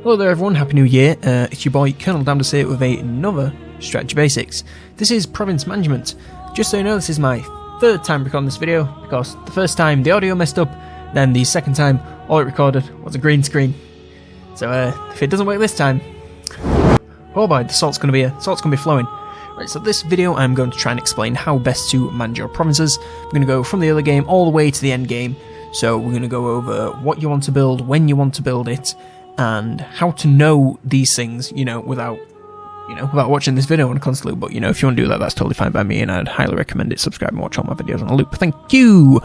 Hello there everyone, Happy New Year. It's your boy COLONELDAMNEDERS here with another Strategy Basics. This is Province Management. Just so you know, this is my third time recording this video, because the first time the audio messed up, then the second time all it recorded was a green screen. So if it doesn't work this time, oh boy, the salt's gonna be flowing. Right, so this video I'm going to try and explain how best to manage your provinces. We're going to go from the early game all the way to the end game. So we're going to go over what you want to build, when you want to build it, and how to know these things, without watching this video on a constant loop. But, if you want to do that, that's totally fine by me, and I'd highly recommend it. Subscribe and watch all my videos on a loop. Thank you!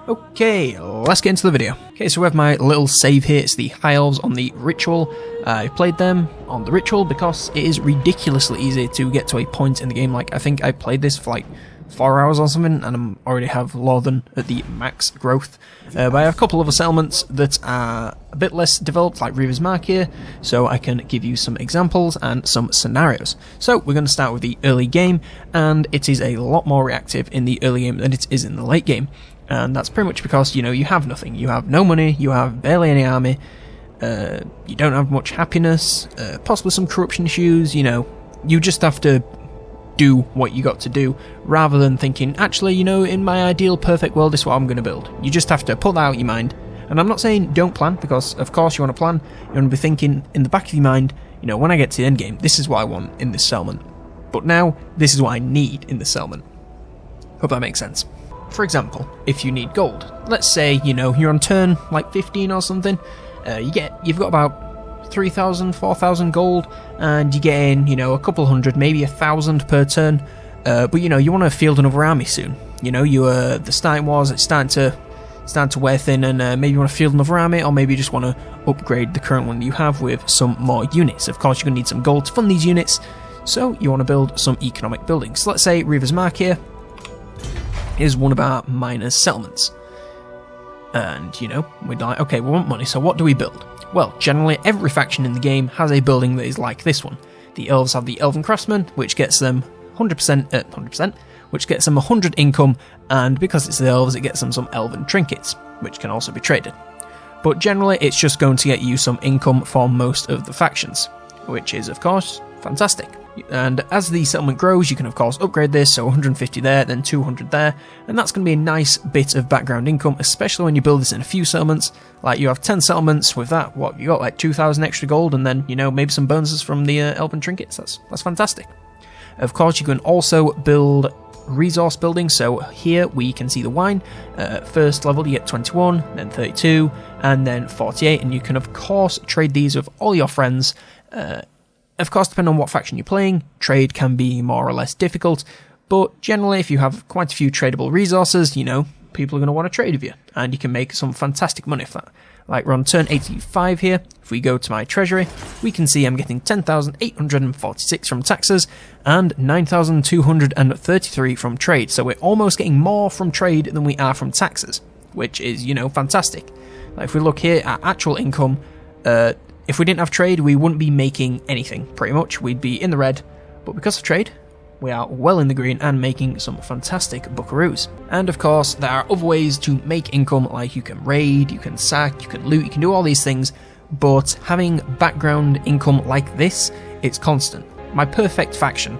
Okay, let's get into the video. Okay, so we have my little save here. It's the High Elves on the Ritual. I played them on the Ritual because it is ridiculously easy to get to a point in the game. Like, I think I played this for like 4 hours or something, and I already have Lorthen at the max growth. But I have a couple of other settlements that are a bit less developed, like Reaver's Mark here, so I can give you some examples and some scenarios. So we're going to start with the early game, and it is a lot more reactive in the early game than it is in the late game. And that's pretty much because, you have nothing. You have no money, you have barely any army, you don't have much happiness, possibly some corruption issues, you just have to do what you got to do, rather than thinking, actually, in my ideal perfect world, this is what I'm going to build. You just have to put that out of your mind. And I'm not saying don't plan, because of course you want to plan. You want to be thinking in the back of your mind, when I get to the end game, this is what I want in this settlement. But now, this is what I need in this settlement. Hope that makes sense. For example, if you need gold, let's say, you're on turn like 15 or something, you've got about 3,000, 4,000 gold, and you get in, a couple hundred, maybe 1,000 per turn, but you want to field another army soon. The starting wars, it's starting to wear thin, and maybe you want to field another army, or maybe you just want to upgrade the current one you have with some more units. Of course, you're going to need some gold to fund these units, so you want to build some economic buildings. So let's say Reaver's Mark here is one of our miners' settlements. And, we're like, okay, we want money, so what do we build? Well, generally, every faction in the game has a building that is like this one. The Elves have the Elven Craftsman, which gets them 100%, which gets them 100 income, and because it's the Elves, it gets them some Elven trinkets, which can also be traded. But generally, it's just going to get you some income for most of the factions, which is, of course, fantastic. And as the settlement grows, you can of course upgrade this, so 150 there, then 200 there, and that's going to be a nice bit of background income, especially when you build this in a few settlements. Like, you have 10 settlements with that, you got like 2,000 extra gold, and then, maybe some bonuses from the Elven trinkets. That's fantastic. Of course, you can also build resource building, so here we can see the wine. First level you get 21, then 32, and then 48, and you can of course trade these with all your friends. Of course, depending on what faction you're playing, trade can be more or less difficult, but generally if you have quite a few tradable resources, people are going to want to trade with you, and you can make some fantastic money for that. Like, we're on turn 85 here. If we go to my treasury, we can see I'm getting 10,846 from taxes and 9,233 from trade, so we're almost getting more from trade than we are from taxes, which is, fantastic. Like, if we look here at actual income, if we didn't have trade, we wouldn't be making anything, pretty much. We'd be in the red, but because of trade, we are well in the green and making some fantastic buckaroos. And of course, there are other ways to make income, like you can raid, you can sack, you can loot, you can do all these things, but having background income like this, it's constant. My perfect faction,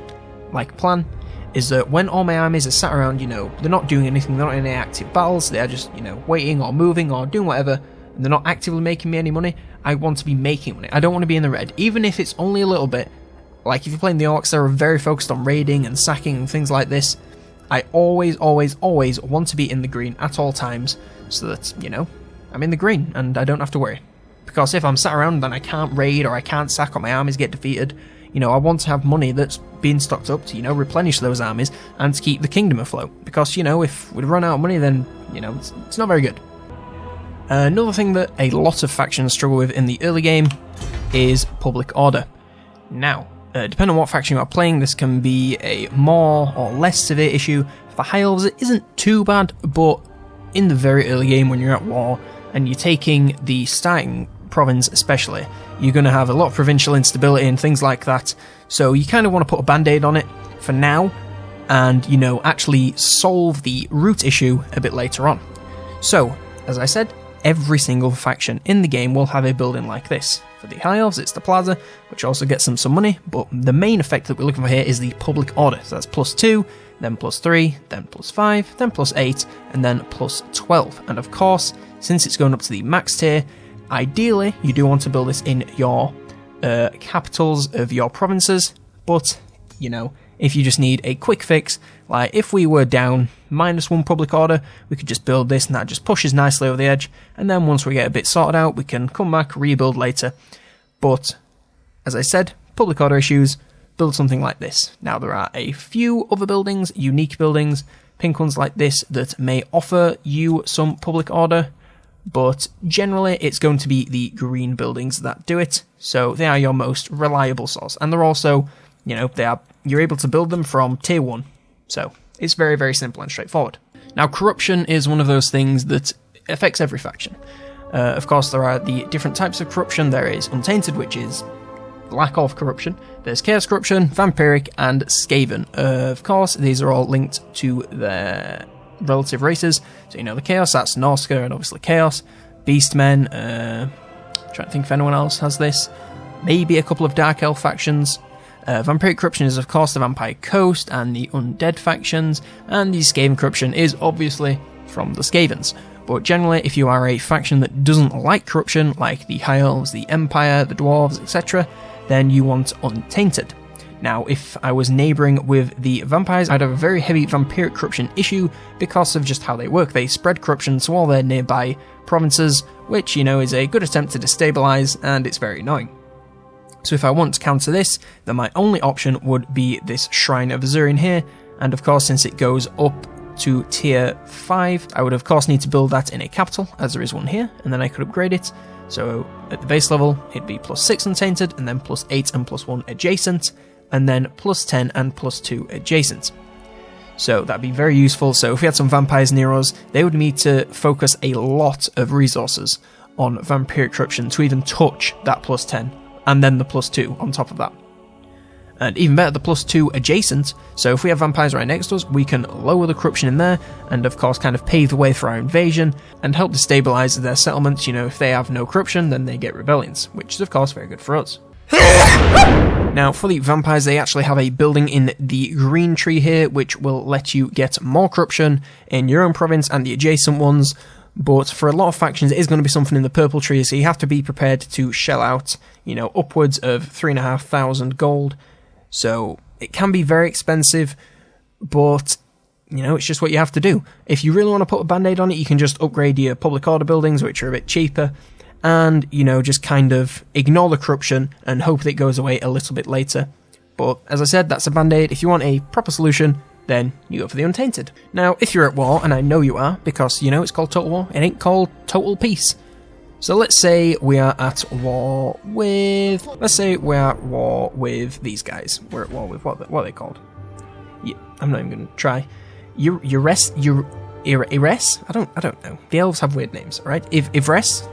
plan, is that when all my armies are sat around, they're not doing anything, they're not in any active battles, they are just, waiting or moving or doing whatever, and they're not actively making me any money. I want to be making money. I don't want to be in the red, even if it's only a little bit. Like, if you're playing the Orcs, they're very focused on raiding and sacking and things like this. I always want to be in the green at all times, so that, I'm in the green and I don't have to worry. Because if I'm sat around, then I can't raid or I can't sack or my armies get defeated. I want to have money that's being stocked up to, replenish those armies and to keep the kingdom afloat. Because, if we run out of money, then, it's not very good. Another thing that a lot of factions struggle with in the early game is public order. Now, depending on what faction you are playing, this can be a more or less severe issue. For High Elves, it isn't too bad, but in the very early game when you're at war and you're taking the starting province especially, you're going to have a lot of provincial instability and things like that, so you kind of want to put a band-aid on it for now and, actually solve the root issue a bit later on. So, as I said, every single faction in the game will have a building like this. For the High Elves, it's the Plaza, which also gets them some money, but the main effect that we're looking for here is the Public Order. So that's +2, then +3, then +5, then +8, and then +12. And of course, since it's going up to the max tier, ideally you do want to build this in your capitals of your provinces, but, you know, if you just need a quick fix, like if we were down -1 public order, we could just build this and that just pushes nicely over the edge, and then once we get a bit sorted out, we can come back, rebuild later. But, as I said, public order issues, build something like this. Now there are a few other buildings, unique buildings, pink ones like this, that may offer you some public order, but generally it's going to be the green buildings that do it, so they are your most reliable source, and they're also, you know, you're able to build them from tier 1, so it's very, very simple and straightforward. Now, corruption is one of those things that affects every faction. Of course, there are the different types of corruption. There is Untainted, which is lack of corruption. There's Chaos Corruption, Vampiric, and Skaven. Of course, these are all linked to their relative races. So, you know, the Chaos, that's Norska, and obviously Chaos. Beastmen, trying to think if anyone else has this. Maybe a couple of Dark Elf factions. Vampiric Corruption is, of course, the Vampire Coast and the Undead factions, and the Skaven Corruption is obviously from the Skavens. But generally, if you are a faction that doesn't like corruption, like the High Elves, the Empire, the Dwarves, etc., then you want Untainted. Now, if I was neighbouring with the Vampires, I'd have a very heavy Vampiric Corruption issue because of just how they work. They spread corruption to all their nearby provinces, which, you know, is a good attempt to destabilise, and it's very annoying. So if I want to counter this, then my only option would be this Shrine of Azurin here, and of course, since it goes up to tier 5, I would of course need to build that in a capital, as there is one here, and then I could upgrade it. So at the base level, it'd be +6 Untainted, and then +8 and +1 adjacent, and then +10 and +2 adjacent. So that'd be very useful. So if we had some vampires near us, they would need to focus a lot of resources on Vampiric Corruption to even touch that +10. And then the +2 on top of that. And even better, the +2 adjacent, so if we have vampires right next to us, we can lower the corruption in there, and of course kind of pave the way for our invasion, and help destabilise their settlements. You know, if they have no corruption, then they get rebellions, which is of course very good for us. Now, for the vampires, they actually have a building in the green tree here, which will let you get more corruption in your own province and the adjacent ones. But for a lot of factions, it is going to be something in the purple tree, so you have to be prepared to shell out, you know, upwards of 3,500 gold. So it can be very expensive, but, you know, it's just what you have to do. If you really want to put a band-aid on it, you can just upgrade your public order buildings, which are a bit cheaper, and, you know, just kind of ignore the corruption and hope that it goes away a little bit later. But, as I said, that's a band-aid. If you want a proper solution, then you go for the Untainted. Now, if you're at war, and I know you are, because, you know, it's called Total War, it ain't called Total Peace. So let's say we are at war with... Let's say we're at war with these guys. We're at war with... What are they called? Yeah, I'm not even going to try. Ires? I don't know. The elves have weird names, alright? Ivres?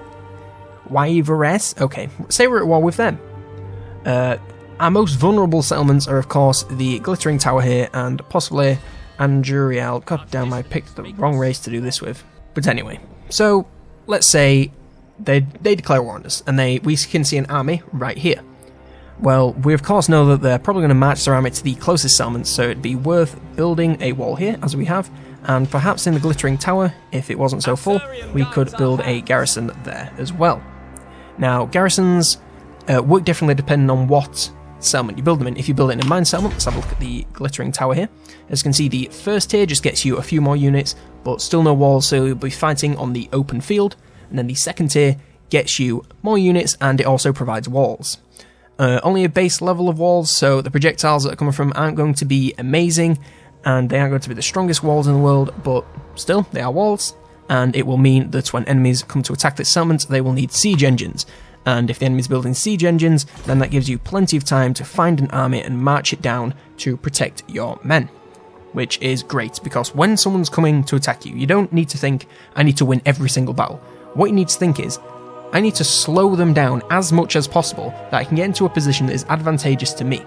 Wyvres? Okay, say we're at war with them. Our most vulnerable settlements are, of course, the Glittering Tower here, and possibly Anduriel. God damn, I picked the wrong race to do this with. But anyway, so let's say they declare war on us, and we can see an army right here. Well, we of course know that they're probably going to march their army to the closest settlements, so it'd be worth building a wall here, as we have, and perhaps in the Glittering Tower, if it wasn't so full, we could build a garrison there as well. Now, garrisons work differently depending on what settlement you build them in. If you build it in a mine settlement, let's have a look at the Glittering Tower here. As you can see, the first tier just gets you a few more units, but still no walls, so you'll be fighting on the open field. And then the second tier gets you more units, and it also provides walls. Only a base level of walls, so the projectiles that are coming from aren't going to be amazing, and they aren't going to be the strongest walls in the world, but still, they are walls, and it will mean that when enemies come to attack this settlement, they will need siege engines. And if the enemy's building siege engines, then that gives you plenty of time to find an army and march it down to protect your men. Which is great, because when someone's coming to attack you, you don't need to think, I need to win every single battle. What you need to think is, I need to slow them down as much as possible that I can get into a position that is advantageous to me.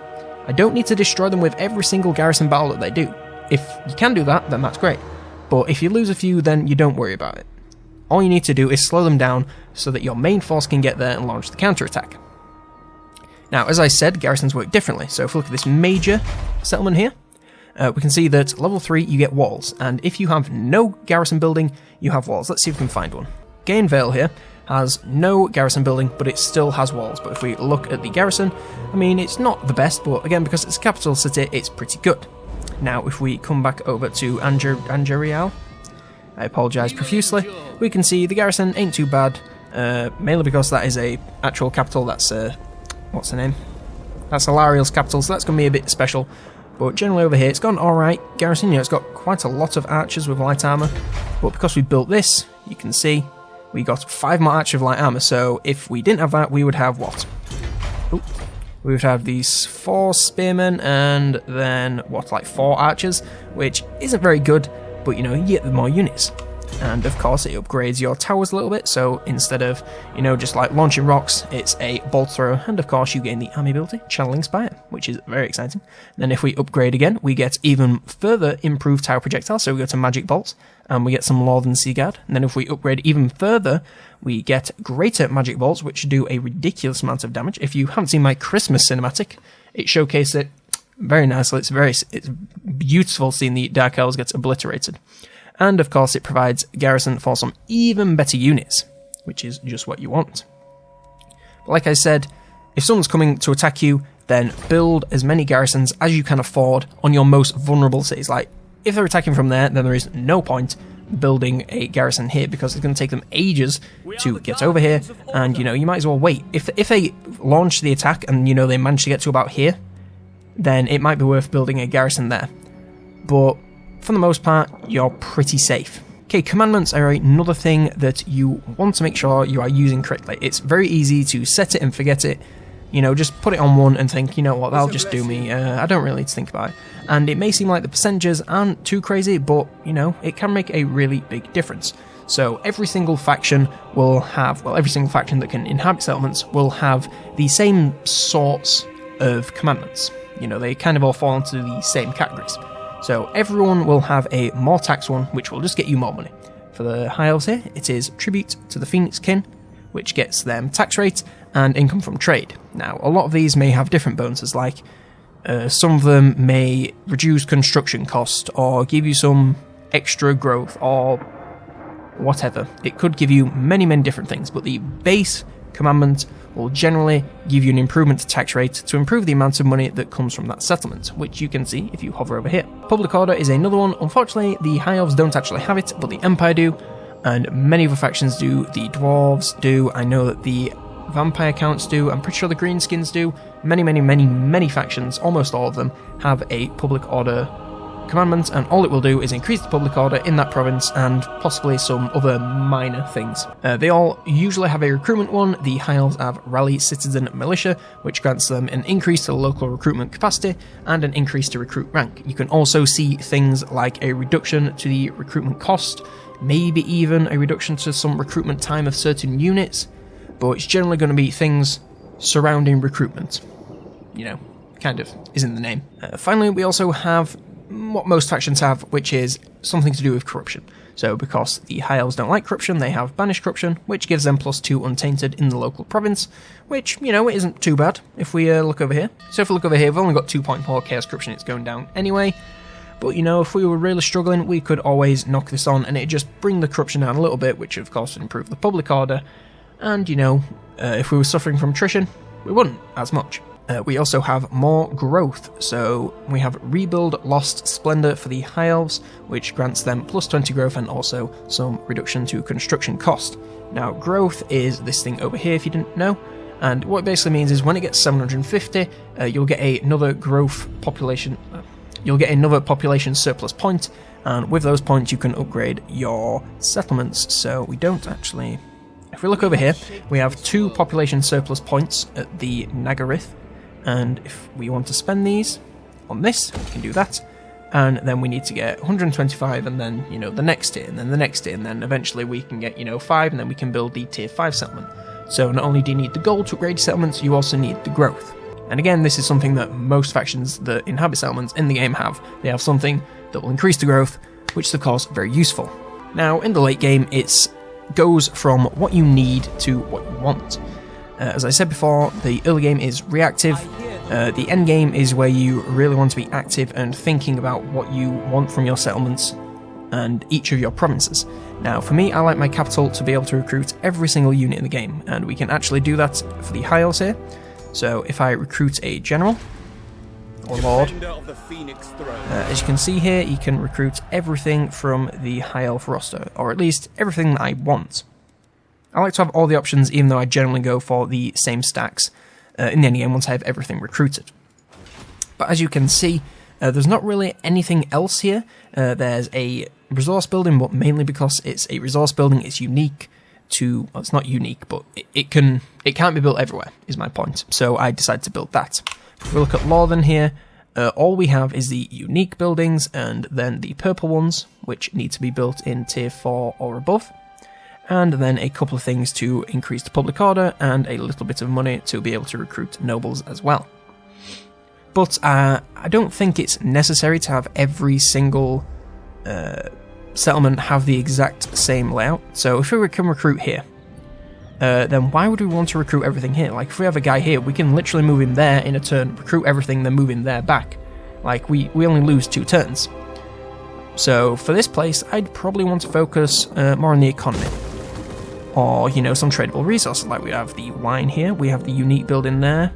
I don't need to destroy them with every single garrison battle that they do. If you can do that, then that's great. But if you lose a few, then you don't worry about it. all you need to do is slow them down so that your main force can get there and launch the counterattack. Now, as I said, garrisons work differently, so if we look at this major settlement here, we can see that level 3 you get walls, and if you have no garrison building, you have walls. Let's see if we can find one. Gainvale here has no garrison building, but it still has walls. But if we look at the garrison, I mean, it's not the best, but again, because it's a capital city, it's pretty good. Now, if we come back over to Angerial, I apologise profusely, we can see the garrison ain't too bad, mainly because that is a actual capital. That's, what's the name? That's Alariel's capital, so that's going to be a bit special. But generally over here, it's gone alright. Garrison, you know, it's got quite a lot of archers with light armour, but because we built this, you can see, we got 5 more archers with light armour, so if we didn't have that, we would have what? Ooh. We would have these 4 spearmen, and then, what, like 4 archers, which isn't very good, but, you know, you get the more units. And of course it upgrades your towers a little bit, so instead of, you know, just like launching rocks, it's a bolt thrower, and of course you gain the army ability, Channeling Spire, which is very exciting. Then if we upgrade again, we get even further improved tower projectiles, so we go to magic bolts, and we get some Northern Sea Guard. And then if we upgrade even further, we get greater magic bolts, which do a ridiculous amount of damage. If you haven't seen my Christmas cinematic, it showcased it very nicely. It's beautiful seeing the Dark Elves get obliterated. And of course it provides garrison for some even better units, which is just what you want. But like I said, if someone's coming to attack you, then build as many garrisons as you can afford on your most vulnerable cities. Like, if they're attacking from there, then there is no point building a garrison here, because it's going to take them ages to get over here, and, you know, you might as well wait. If they launch the attack and, you know, they manage to get to about here, then it might be worth building a garrison there. But for the most part, you're pretty safe. Okay, commandments are another thing that you want to make sure you are using correctly. It's very easy to set it and forget it. You know, just put it on one and think, you know what, that'll just do me. I don't really need to think about it. And it may seem like the percentages aren't too crazy, but, you know, it can make a really big difference. So every single faction will have, well, every single faction that can inhabit settlements will have the same sorts of commandments. You know, they kind of all fall into the same categories. So everyone will have a more tax one, which will just get you more money. For the High Elves here, it is tribute to the Phoenix Kin, which gets them tax rate and income from trade. Now, a lot of these may have different bonuses, like some of them may reduce construction cost, or give you some extra growth, or whatever. It could give you many, many different things, but the base commandment will generally give you an improvement to tax rate to improve the amount of money that comes from that settlement, which you can see if you hover over here. Public Order is another one. Unfortunately, the High Elves don't actually have it, but the Empire do, and many other factions do. The Dwarves do. I know that the Vampire Counts do. I'm pretty sure the Greenskins do. Many factions, almost all of them, have a Public Order commandment, and all it will do is increase the public order in that province and possibly some other minor things. They all usually have a recruitment one. The High Elves have Rally Citizen Militia, which grants them an increase to local recruitment capacity and an increase to recruit rank. You can also see things like a reduction to the recruitment cost, maybe even a reduction to some recruitment time of certain units, but it's generally going to be things surrounding recruitment. You know, kind of is in the name. Finally, we also have what most factions have, which is something to do with corruption. So because the High Elves don't like corruption, they have Banished Corruption, which gives them +2 Untainted in the local province, which, you know, it isn't too bad if we look over here. So if we look over here, we've only got 2.4 Chaos Corruption, it's going down anyway. But, you know, if we were really struggling, we could always knock this on, and it'd just bring the corruption down a little bit, which of course would improve the public order. And, you know, if we were suffering from attrition, we wouldn't as much. We also have more growth, so we have Rebuild Lost Splendor for the High Elves, which grants them +20 growth and also some reduction to construction cost. Now, growth is this thing over here, if you didn't know, and what it basically means is when it gets 750, you'll get another growth population, you'll get another population surplus point, and with those points you can upgrade your settlements. So we don't actually, if we look over here, we have 2 population surplus points at the Nagarith. And if we want to spend these on this, we can do that. And then we need to get 125, and then, you know, the next tier, and then the next tier, and then eventually we can get, you know, 5, and then we can build the tier 5 settlement. So not only do you need the gold to upgrade settlements, you also need the growth. And again, this is something that most factions that inhabit settlements in the game have. They have something that will increase the growth, which is of course very useful. Now, in the late game, it's goes from what you need to what you want. As I said before, the early game is reactive. The end game is where you really want to be active and thinking about what you want from your settlements and each of your provinces. Now, for me, I like my capital to be able to recruit every single unit in the game, and we can actually do that for the high elves here. So if I recruit a general, or lord, as you can see here, you can recruit everything from the high elf roster, or at least everything that I want. I like to have all the options, even though I generally go for the same stacks in the end game once I have everything recruited. But as you can see, there's not really anything else here. There's a resource building, but mainly because it's a resource building, it's unique to, well, it's not unique, but it can't be built everywhere, is my point. So I decided to build that. If we look at Lorthen here, all we have is the unique buildings and then the purple ones, which need to be built in tier 4 or above. And then a couple of things to increase the public order and a little bit of money to be able to recruit nobles as well. But I don't think it's necessary to have every single settlement have the exact same layout. So if we can recruit here, then why would we want to recruit everything here? Like, if we have a guy here, we can literally move him there in a turn, recruit everything, then move him there back. Like, we only lose 2 turns. So for this place, I'd probably want to focus more on the economy. Or, you know, some tradable resources, like we have the wine here, we have the unique building there.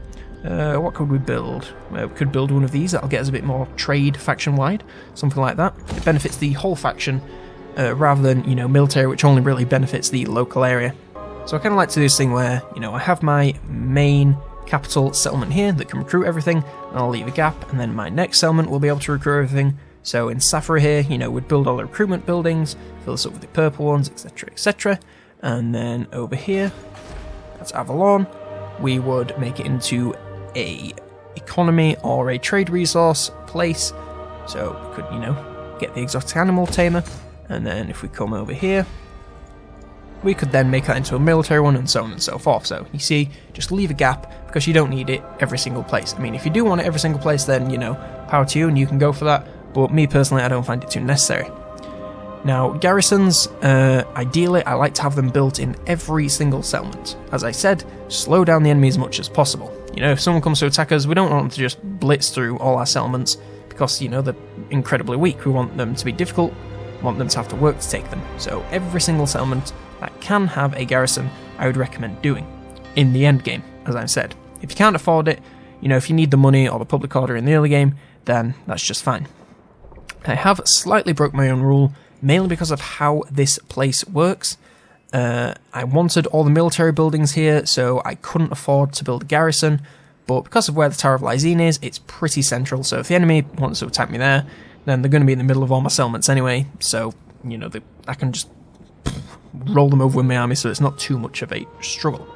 What could we build? We could build one of these, that'll get us a bit more trade faction-wide, something like that. It benefits the whole faction, rather than, you know, military, which only really benefits the local area. So I kind of like to do this thing where, you know, I have my main capital settlement here that can recruit everything, and I'll leave a gap, and then my next settlement will be able to recruit everything. So in Safra here, you know, we'd build all the recruitment buildings, fill this up with the purple ones, etc, etc. And then over here, that's Avalon, we would make it into a economy or a trade resource place. So we could, you know, get the exotic animal tamer, and then if we come over here, we could then make that into a military one, and so on and so forth. So you see, just leave a gap, because you don't need it every single place. I mean, if you do want it every single place, then, you know, power to you, and you can go for that, but me personally, I don't find it too necessary. Now, garrisons, ideally, I like to have them built in every single settlement. As I said, slow down the enemy as much as possible. You know, if someone comes to attack us, we don't want them to just blitz through all our settlements, because, you know, they're incredibly weak. We want them to be difficult, we want them to have to work to take them. So every single settlement that can have a garrison, I would recommend doing, in the end game, as I said. If you can't afford it, you know, if you need the money or the public order in the early game, then that's just fine. I have slightly broke my own rule, mainly because of how this place works. I wanted all the military buildings here, so I couldn't afford to build a garrison, but because of where the Tower of Lyzine is, it's pretty central, so if the enemy wants to attack me there, then they're going to be in the middle of all my settlements anyway, so, you know, I can just roll them over with my army, so it's not too much of a struggle.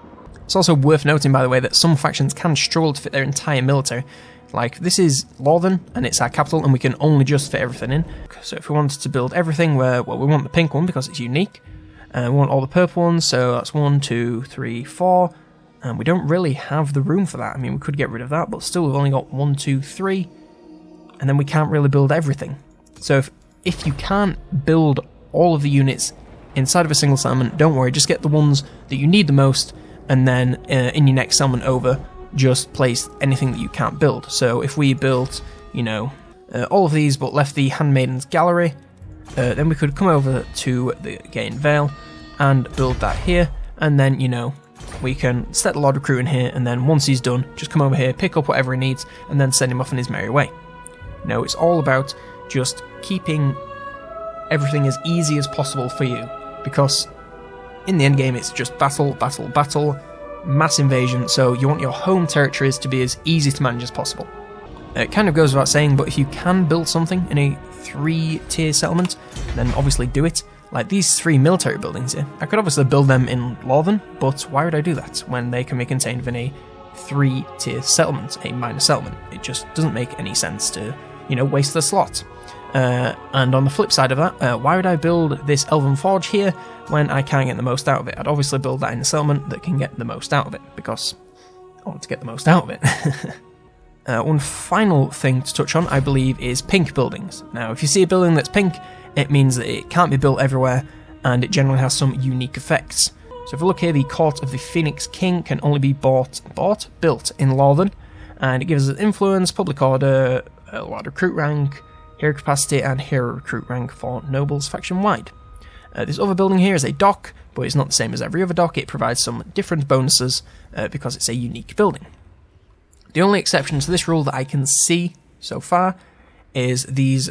It's also worth noting, by the way, that some factions can struggle to fit their entire military. Like, this is Lorthen, and it's our capital, and we can only just fit everything in. So if we wanted to build everything where, well, we want the pink one because it's unique, and we want all the purple ones, so that's 1, 2, 3, 4, and we don't really have the room for that. I mean, we could get rid of that, but still we've only got 1, 2, 3, and then we can't really build everything. So if you can't build all of the units inside of a single settlement, don't worry, just get the ones that you need the most, and then in your next settlement over, just place anything that you can't build. So if we built, you know, all of these but left the Handmaiden's Gallery, then we could come over to the Gain Vale and build that here, and then, you know, we can set the Lord Recruit in here, and then once he's done, just come over here, pick up whatever he needs, and then send him off on his merry way. No, it's all about just keeping everything as easy as possible for you, because in the end game it's just battle, battle, battle, mass invasion, so you want your home territories to be as easy to manage as possible. It kind of goes without saying, but if you can build something in a 3-tier settlement, then obviously do it. Like these 3 military buildings here, I could obviously build them in Lorthen, but why would I do that when they can be contained within a 3-tier settlement, a minor settlement? It just doesn't make any sense to, you know, waste the slot. And on the flip side of that, why would I build this Elven Forge here when I can't get the most out of it? I'd obviously build that in a settlement that can get the most out of it, because I want to get the most out of it. One final thing to touch on, I believe, is pink buildings. Now, if you see a building that's pink, it means that it can't be built everywhere, and it generally has some unique effects. So if we look here, the Court of the Phoenix King can only be built in Lorthan, and it gives us influence, public order, a lot of recruit rank, hero capacity, and hero recruit rank for nobles faction-wide. This other building here is a dock, but it's not the same as every other dock. It provides some different bonuses because it's a unique building. The only exception to this rule that I can see so far is these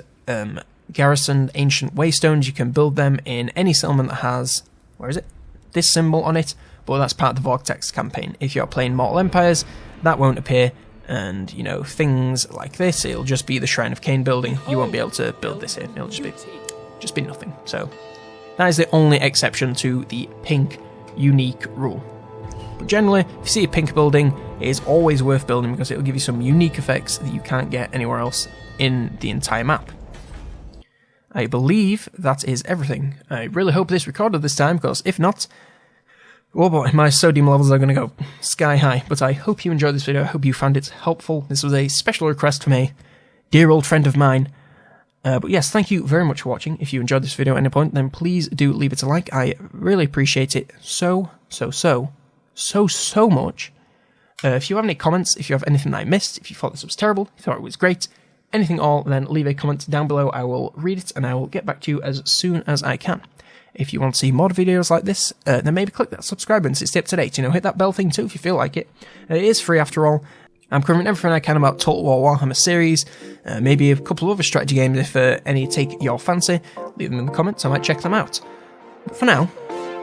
garrisoned ancient waystones. You can build them in any settlement that has, where is it? This symbol on it, but that's part of the Vortex campaign. If you're playing Mortal Empires, that won't appear, and you know, things like this, it'll just be the Shrine of Cain building. You won't be able to build this here. It'll just be nothing. So that is the only exception to the pink unique rule. But generally, if you see a pink building, it is always worth building because it will give you some unique effects that you can't get anywhere else in the entire map. I believe that is everything. I really hope this recorded this time, because if not, oh boy, my sodium levels are going to go sky high. But I hope you enjoyed this video. I hope you found it helpful. This was a special request from a dear old friend of mine. But yes, thank you very much for watching. If you enjoyed this video at any point, then please do leave it a like. I really appreciate it so much. If you have any comments, if you have anything that I missed, if you thought this was terrible, if you thought it was great, anything at all, then leave a comment down below. I will read it and I will get back to you as soon as I can. If you want to see more videos like this, then maybe click that subscribe button to stay up to date. You know, hit that bell thing too if you feel like it. It is free after all. I'm covering everything I can about Total War Warhammer series, maybe a couple of other strategy games if any take your fancy. Leave them in the comments, I might check them out. But for now,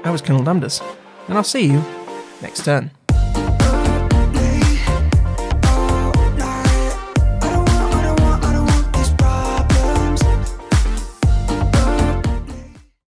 I was COLONELDAMNEDERS, and I'll see you next turn.